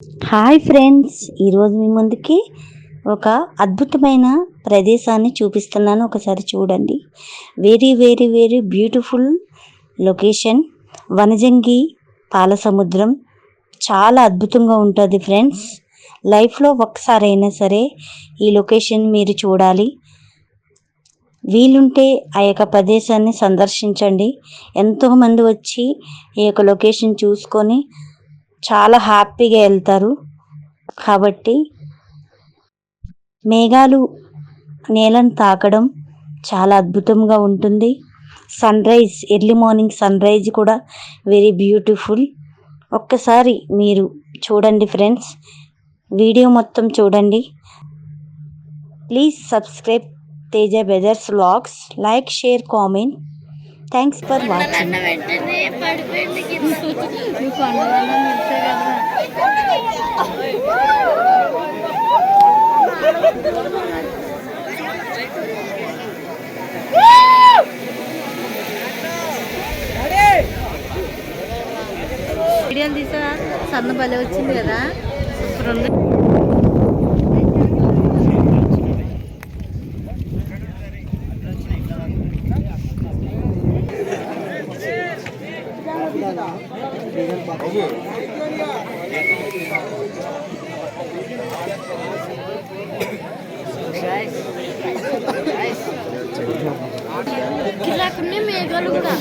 Hi friends, ఈరోజు మీ ముందుకి ఒక అద్భుతమైన ప్రదేశాన్ని చూపిస్తున్నాను. ఒకసారి చూడండి. Very very very beautiful location. Vanajangi పాలసముద్రం చాలా అద్భుతంగా ఉంటుంది ఫ్రెండ్స్. లైఫ్లో ఒక్కసారైనా సరే ఈ లొకేషన్ మీరు చూడాలి. వీలుంటే ఆ యొక్క ప్రదేశాన్ని సందర్శించండి. ఎంతోమంది వచ్చి ఈ యొక్క లొకేషన్ చూసుకొని చాలా హ్యాపీగా వెళ్తారు. కాబట్టి మేఘాలు నేలను తాకడం చాలా అద్భుతంగా ఉంటుంది. Sunrise, early morning sunrise కూడా వెరీ బ్యూటిఫుల్. ఒక్కసారి మీరు చూడండి ఫ్రెండ్స్, వీడియో మొత్తం చూడండి. Please subscribe Teja brothers vlogs. Like, share, comment. Thanks for watching. వీడియోలు తీసా సన్న భలే వచ్చింది కదా, సూపర్ ఉంది. ఇలానే మేఘాలు కూడా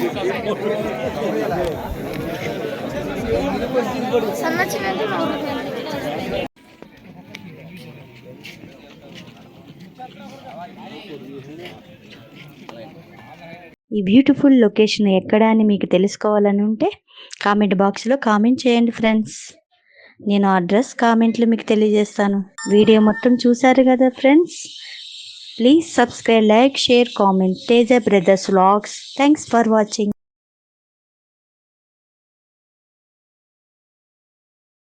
సన్నచ్చినట్టు. ఈ బ్యూటిఫుల్ లొకేషన్ ఎక్కడ అని మీకు తెలుసుకోవాలని ఉంటే కామెంట్ బాక్స్లో కామెంట్ చేయండి ఫ్రెండ్స్. నేను అడ్రస్ కామెంట్లు మీకు తెలియజేస్తాను. వీడియో మొత్తం చూసారు కదా friends. Please subscribe, like, share, comment. Teja brothers vlogs. Thanks for watching.